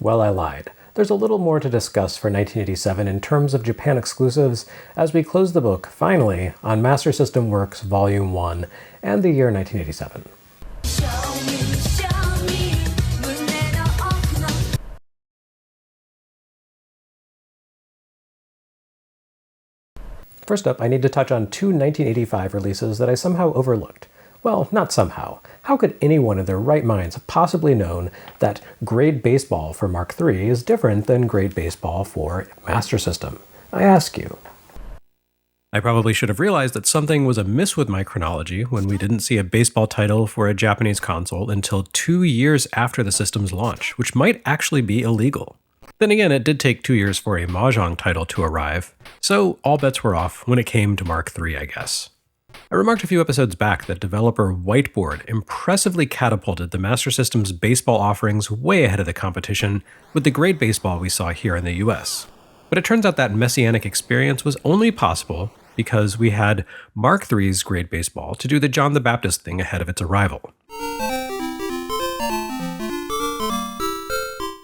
Well, I lied. There's a little more to discuss for 1987 in terms of Japan exclusives as we close the book, finally, on Master System Works Volume 1 and the year 1987. First up, I need to touch on two 1985 releases that I somehow overlooked. Well, not somehow. How could anyone in their right minds have possibly known that Grade Baseball for Mark III is different than Grade Baseball for Master System? I ask you. I probably should have realized that something was amiss with my chronology when we didn't see a baseball title for a Japanese console until 2 years after the system's launch, which might actually be illegal. Then again, it did take 2 years for a MAHJONG title to arrive, so all bets were off when it came to Mark III, I guess. I remarked a few episodes back that developer Whiteboard impressively catapulted the Master System's baseball offerings way ahead of the competition with the Grade Baseball we saw here in the US. But it turns out that messianic experience was only possible because we had Mark III's Grade Baseball to do the John the Baptist thing ahead of its arrival.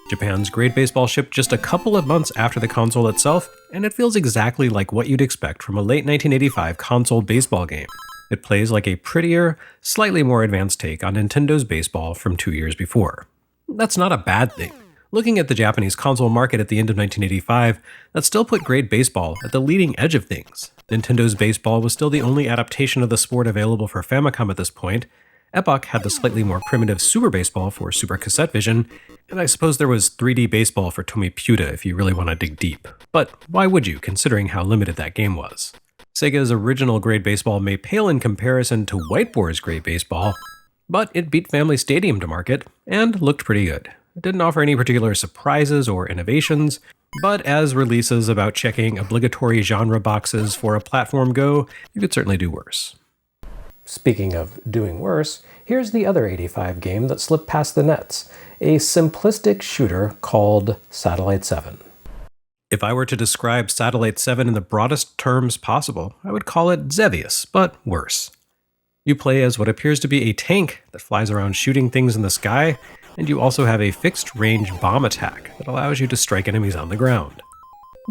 Japan's Grade Baseball shipped just a couple of months after the console itself, and it feels exactly like what you'd expect from a late 1985 console baseball game. It plays like a prettier, slightly more advanced take on Nintendo's baseball from 2 years before. That's not a bad thing. Looking at the Japanese console market at the end of 1985, that still put Grade Baseball at the leading edge of things. Nintendo's baseball was still the only adaptation of the sport available for Famicom at this point. Epoch had the slightly more primitive Super Baseball for Super Cassette Vision, and I suppose there was 3D Baseball for Tomiputa if you really want to dig deep. But why would you, considering how limited that game was? Sega's original Grade Baseball may pale in comparison to Whiteboard's Grade Baseball, but it beat Family Stadium to market, and looked pretty good. It didn't offer any particular surprises or innovations, but as releases about checking obligatory genre boxes for a platform go, you could certainly do worse. Speaking of doing worse, here's the other 85 game that slipped past the nets, a simplistic shooter called Satellite 7. If I were to describe Satellite 7 in the broadest terms possible, I would call it XEVIOUS, but worse. You play as what appears to be a tank that flies around shooting things in the sky, and you also have a fixed-range bomb attack that allows you to strike enemies on the ground.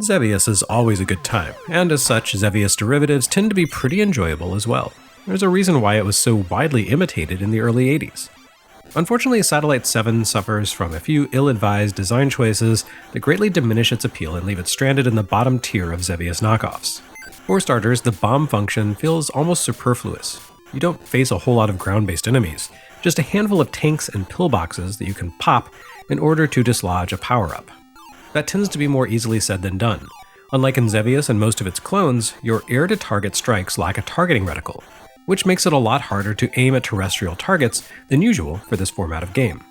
XEVIOUS is always a good time, and as such, XEVIOUS derivatives tend to be pretty enjoyable as well. There's a reason why it was so widely imitated in the early 80s. Unfortunately, Satellite 7 suffers from a few ill-advised design choices that greatly diminish its appeal and leave it stranded in the bottom tier of XEVIOUS knockoffs. For starters, the bomb function feels almost superfluous. You don't face a whole lot of ground-based enemies, just a handful of tanks and pillboxes that you can pop in order to dislodge a power-up. That tends to be more easily said than done. Unlike in XEVIOUS and most of its clones, your air-to-target strikes lack a targeting reticle, which makes it a lot harder to aim at terrestrial targets than usual for this format of game.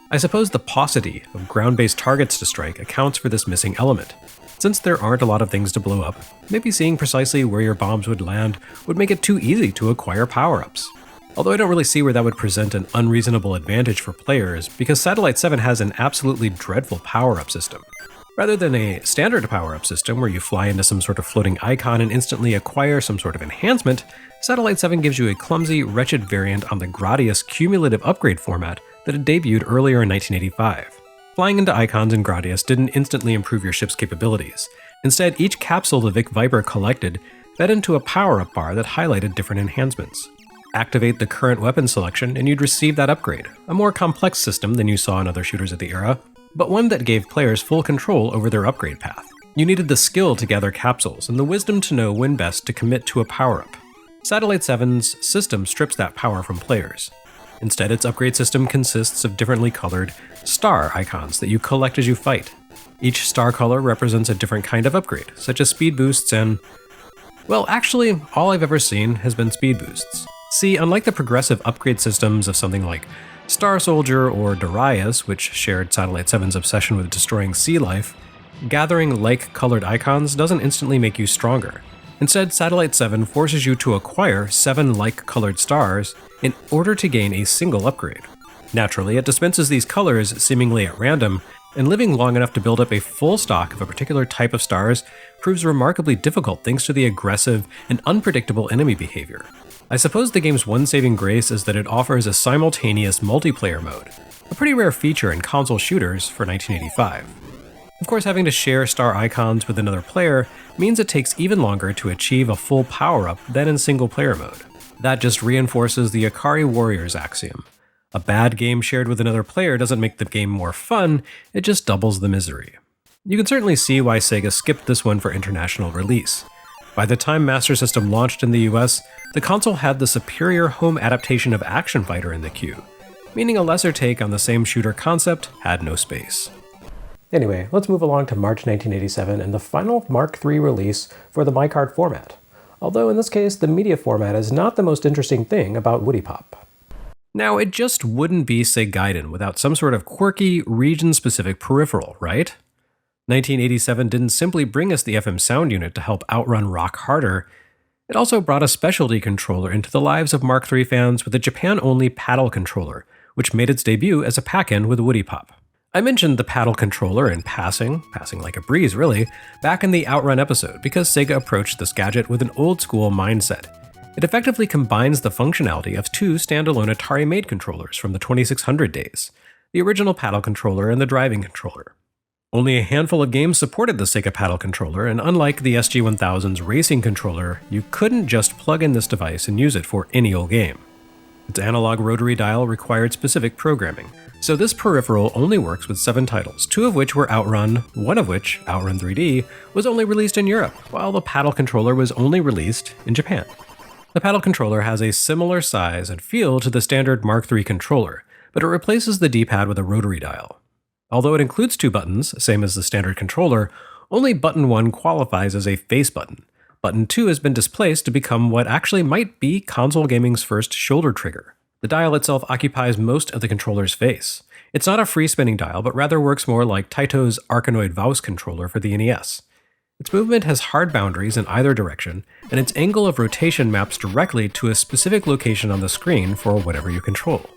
I suppose the paucity of ground-based targets to strike accounts for this missing element. Since there aren't a lot of things to blow up, maybe seeing precisely where your bombs would land would make it too easy to acquire power-ups. Although I don't really see where that would present an unreasonable advantage for players, because Satellite 7 has an absolutely dreadful power-up system. Rather than a standard power-up system where you fly into some sort of floating icon and instantly acquire some sort of enhancement, Satellite 7 gives you a clumsy, wretched variant on the GRADIUS cumulative upgrade format that had debuted earlier in 1985. Flying into icons in GRADIUS didn't instantly improve your ship's capabilities. Instead, each capsule the Vic Viper collected fed into a power-up bar that highlighted different enhancements. Activate the current weapon selection and you'd receive that upgrade, a more complex system than you saw in other shooters of the era, but one that gave players full control over their upgrade path. You needed the skill to gather capsules and the wisdom to know when best to commit to a power-up. Satellite 7's system strips that power from players. Instead, its upgrade system consists of differently colored star icons that you collect as you fight. Each star color represents a different kind of upgrade, such as speed boosts and... well, actually, all I've ever seen has been speed boosts. See, unlike the progressive upgrade systems of something like Star Soldier or DARIUS, which shared Satellite 7's obsession with destroying sea life, gathering like-colored icons doesn't instantly make you stronger. Instead, Satellite 7 forces you to acquire 7 like-colored stars in order to gain a single upgrade. Naturally, it dispenses these colors seemingly at random, and living long enough to build up a full stock of a particular type of stars proves remarkably difficult thanks to the aggressive and unpredictable enemy behavior. I suppose the game's one saving grace is that it offers a simultaneous multiplayer mode, a pretty rare feature in console shooters for 1985. Of course, having to share star icons with another player means it takes even longer to achieve a full power-up than in single-player mode. That just reinforces the Ikari Warriors axiom. A bad game shared with another player doesn't make the game more fun, it just doubles the misery. You can certainly see why Sega skipped this one for international release. By the time Master System launched in the US, the console had the superior home adaptation of Action Fighter in the queue, meaning a lesser take on the same shooter concept had no space. Anyway, let's move along to March 1987 and the final Mark III release for the MyCard format. Although in this case, the media format is not the most interesting thing about Woody Pop. Now, it just wouldn't be Segaiden without some sort of quirky, region-specific peripheral, right? 1987 didn't simply bring us the FM sound unit to help OUTRUN rock harder, it also brought a specialty controller into the lives of Mark III fans with a Japan-only paddle controller, which made its debut as a pack-in with Woody Pop. I mentioned the paddle controller in passing like a breeze really, back in the OUTRUN episode because Sega approached this gadget with an old-school mindset. It effectively combines the functionality of two standalone Atari-made controllers from the 2600 days, the original paddle controller and the driving controller. Only a handful of games supported the Sega paddle controller, and unlike the SG-1000's racing controller, you couldn't just plug in this device and use it for any old game. Its analog rotary dial required specific programming, so this peripheral only works with 7 titles, 2 of which were OUTRUN, one of which, OUTRUN 3D, was only released in Europe, while the paddle controller was only released in Japan. The paddle controller has a similar size and feel to the standard Mark III controller, but it replaces the D-pad with a rotary dial. Although it includes 2 buttons, same as the standard controller, only button 1 qualifies as a face button. Button 2 has been displaced to become what actually might be console gaming's first shoulder trigger. The dial itself occupies most of the controller's face. It's not a free-spinning dial, but rather works more like Taito's Arkanoid VOUS controller for the NES. Its movement has hard boundaries in either direction, and its angle of rotation maps directly to a specific location on the screen for whatever you control.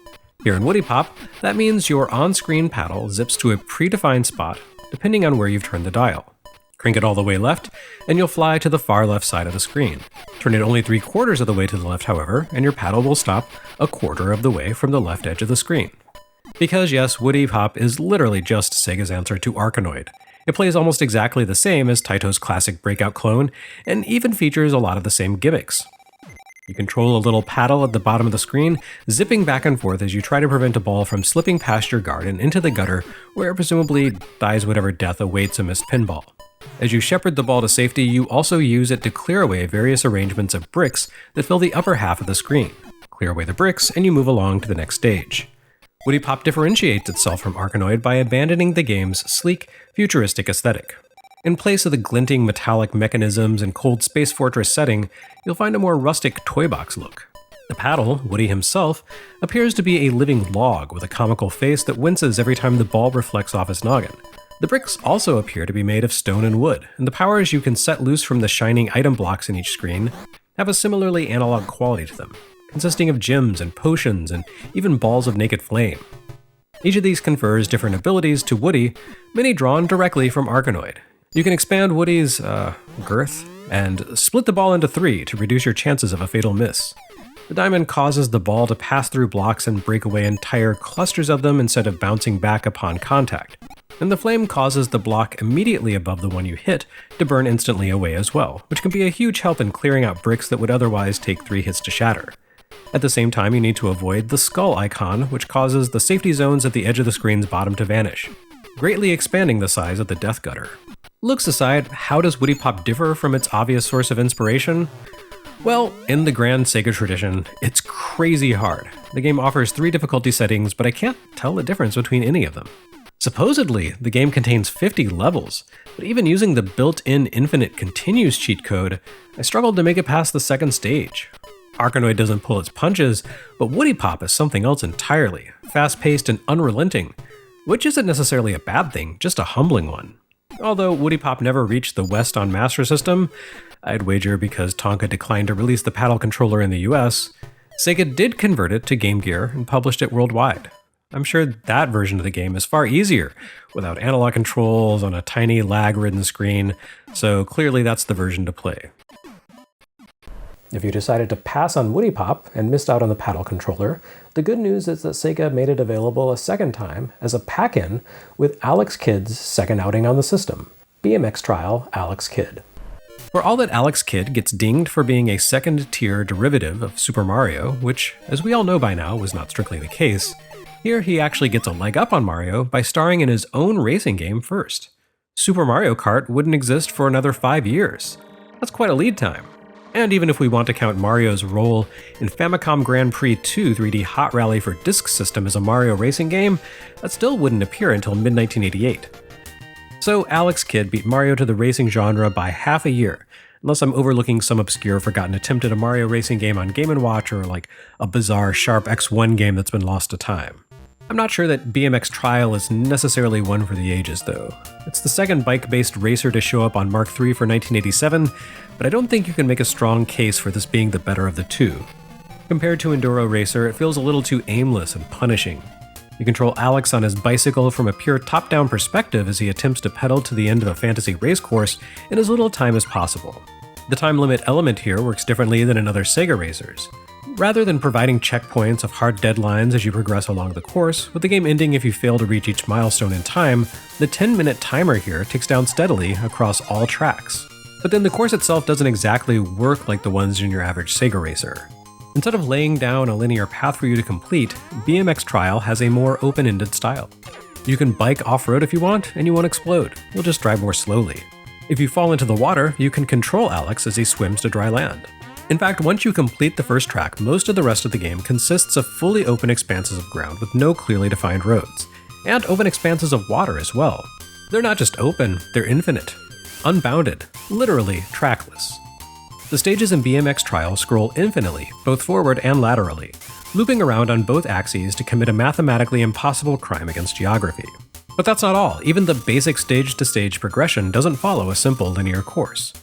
Here in Woody Pop, that means your on-screen paddle zips to a predefined spot depending on where you've turned the dial. Crank it all the way left, and you'll fly to the far left side of the screen. Turn it only 3/4 of the way to the left, however, and your paddle will stop 1/4 of the way from the left edge of the screen. Because yes, Woody Pop is literally just Sega's answer to Arkanoid. It plays almost exactly the same as Taito's classic Breakout clone, and even features a lot of the same gimmicks. You control a little paddle at the bottom of the screen, zipping back and forth as you try to prevent a ball from slipping past your guard and into the gutter, where it presumably dies whatever death awaits a missed pinball. As you shepherd the ball to safety, you also use it to clear away various arrangements of bricks that fill the upper half of the screen. Clear away the bricks, and you move along to the next stage. Woody Pop differentiates itself from Arkanoid by abandoning the game's sleek, futuristic aesthetic. In place of the glinting metallic mechanisms and cold Space Fortress setting, you'll find a more rustic toy box look. The paddle, Woody himself, appears to be a living log with a comical face that winces every time the ball reflects off his noggin. The bricks also appear to be made of stone and wood, and the powers you can set loose from the shining item blocks in each screen have a similarly analog quality to them, consisting of gems and potions and even balls of naked flame. Each of these confers different abilities to Woody, many drawn directly from Arkanoid. You can expand Woody's girth and split the ball into 3 to reduce your chances of a fatal miss. The diamond causes the ball to pass through blocks and break away entire clusters of them instead of bouncing back upon contact. And the flame causes the block immediately above the one you hit to burn instantly away as well, which can be a huge help in clearing out bricks that would otherwise take 3 hits to shatter. At the same time, you need to avoid the skull icon, which causes the safety zones at the edge of the screen's bottom to vanish, greatly expanding the size of the death gutter. Looks aside, how does Woody Pop differ from its obvious source of inspiration? Well, in the grand Sega tradition, it's crazy hard. The game offers 3 difficulty settings, but I can't tell the difference between any of them. Supposedly, the game contains 50 levels, but even using the built-in infinite continues cheat code, I struggled to make it past the second stage. Arkanoid doesn't pull its punches, but Woody Pop is something else entirely, fast-paced and unrelenting, which isn't necessarily a bad thing, just a humbling one. Although Woody Pop never reached the West on Master System, I'd wager because Tonka declined to release the paddle controller in the US, Sega did convert it to Game Gear and published it worldwide. I'm sure that version of the game is far easier, without analog controls on a tiny lag-ridden screen, so clearly that's the version to play. If you decided to pass on Woody Pop and missed out on the paddle controller, the good news is that Sega made it available a second time as a pack-in with Alex Kidd's second outing on the system, BMX Trial Alex Kidd. For all that Alex Kidd gets dinged for being a second-tier derivative of Super Mario, which, as we all know by now, was not strictly the case, here he actually gets a leg up on Mario by starring in his own racing game first. Super Mario Kart wouldn't exist for another 5 years. That's quite a lead time. And even if we want to count Mario's role in Famicom Grand Prix 2 3D Hot Rally for Disk System as a Mario racing game, that still wouldn't appear until mid-1988. So Alex Kidd beat Mario to the racing genre by half a year, unless I'm overlooking some obscure forgotten attempt at a Mario racing game on Game & Watch or like a bizarre Sharp X1 game that's been lost to time. I'm not sure that BMX Trial is necessarily one for the ages though. It's the second bike-based racer to show up on Mark III for 1987, but I don't think you can make a strong case for this being the better of the two. Compared to Enduro Racer, it feels a little too aimless and punishing. You control Alex on his bicycle from a pure top-down perspective as he attempts to pedal to the end of a fantasy race course in as little time as possible. The time limit element here works differently than in other Sega racers. Rather than providing checkpoints of hard deadlines as you progress along the course, with the game ending if you fail to reach each milestone in time, the 10-minute timer here ticks down steadily across all tracks. But then the course itself doesn't exactly work like the ones in your average Sega racer. Instead of laying down a linear path for you to complete, BMX Trial has a more open-ended style. You can bike off-road if you want, and you won't explode. You'll just drive more slowly. If you fall into the water, you can control Alex as he swims to dry land. In fact, once you complete the first track, most of the rest of the game consists of fully open expanses of ground with no clearly defined roads, and open expanses of water as well. They're not just open, they're infinite, unbounded, literally trackless. The stages in BMX Trial scroll infinitely, both forward and laterally, looping around on both axes to commit a mathematically impossible crime against geography. But that's not all. Even the basic stage-to-stage progression doesn't follow a simple linear course.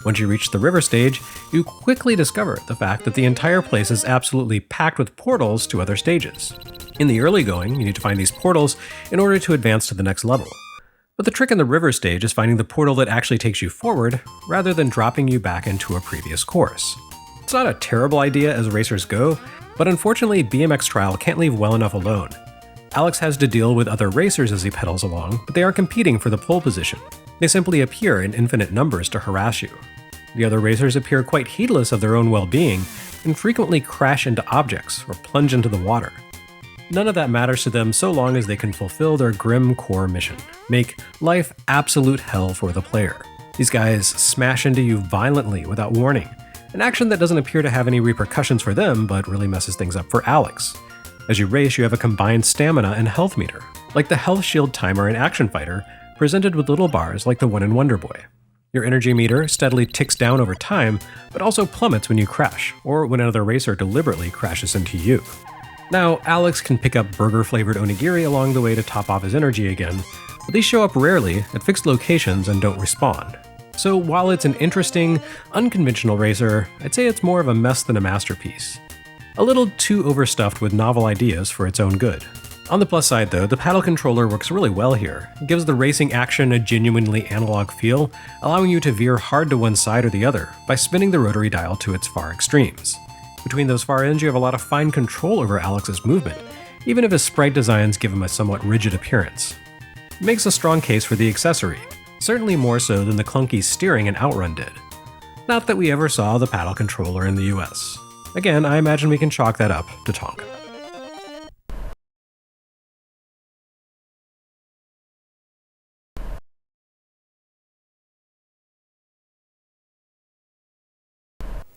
Once you reach the river stage, you quickly discover the fact that the entire place is absolutely packed with portals to other stages. In the early going, you need to find these portals in order to advance to the next level. But the trick in the river stage is finding the portal that actually takes you forward, rather than dropping you back into a previous course. It's not a terrible idea as racers go, but unfortunately BMX Trial can't leave well enough alone. Alex has to deal with other racers as he pedals along, but they aren't competing for the pole position. They simply appear in infinite numbers to harass you. The other racers appear quite heedless of their own well-being, and frequently crash into objects or plunge into the water. None of that matters to them so long as they can fulfill their grim core mission, make life absolute hell for the player. These guys smash into you violently without warning, an action that doesn't appear to have any repercussions for them but really messes things up for Alex. As you race, you have a combined stamina and health meter, like the health shield timer in Action Fighter, presented with little bars like the one in Wonder Boy. Your energy meter steadily ticks down over time, but also plummets when you crash, or when another racer deliberately crashes into you. Now, Alex can pick up burger-flavored onigiri along the way to top off his energy again, but these show up rarely at fixed locations and don't respawn. So while it's an interesting, unconventional racer, I'd say it's more of a mess than a masterpiece. A little too overstuffed with novel ideas for its own good. On the plus side though, the paddle controller works really well here. It gives the racing action a genuinely analog feel, allowing you to veer hard to one side or the other by spinning the rotary dial to its far extremes. Between those far ends, you have a lot of fine control over Alex's movement, even if his sprite designs give him a somewhat rigid appearance. It makes a strong case for the accessory, certainly more so than the clunky steering in OUTRUN did. Not that we ever saw the paddle controller in the US. Again, I imagine we can chalk that up to Tonka.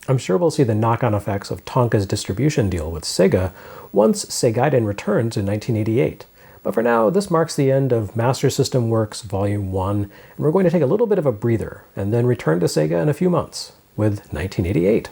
I'm sure we'll see the knock-on effects of Tonka's distribution deal with Sega once Segaiden returns in 1988. But for now, this marks the end of Master System Works Volume 1, and we're going to take a little bit of a breather, and then return to Sega in a few months with 1988.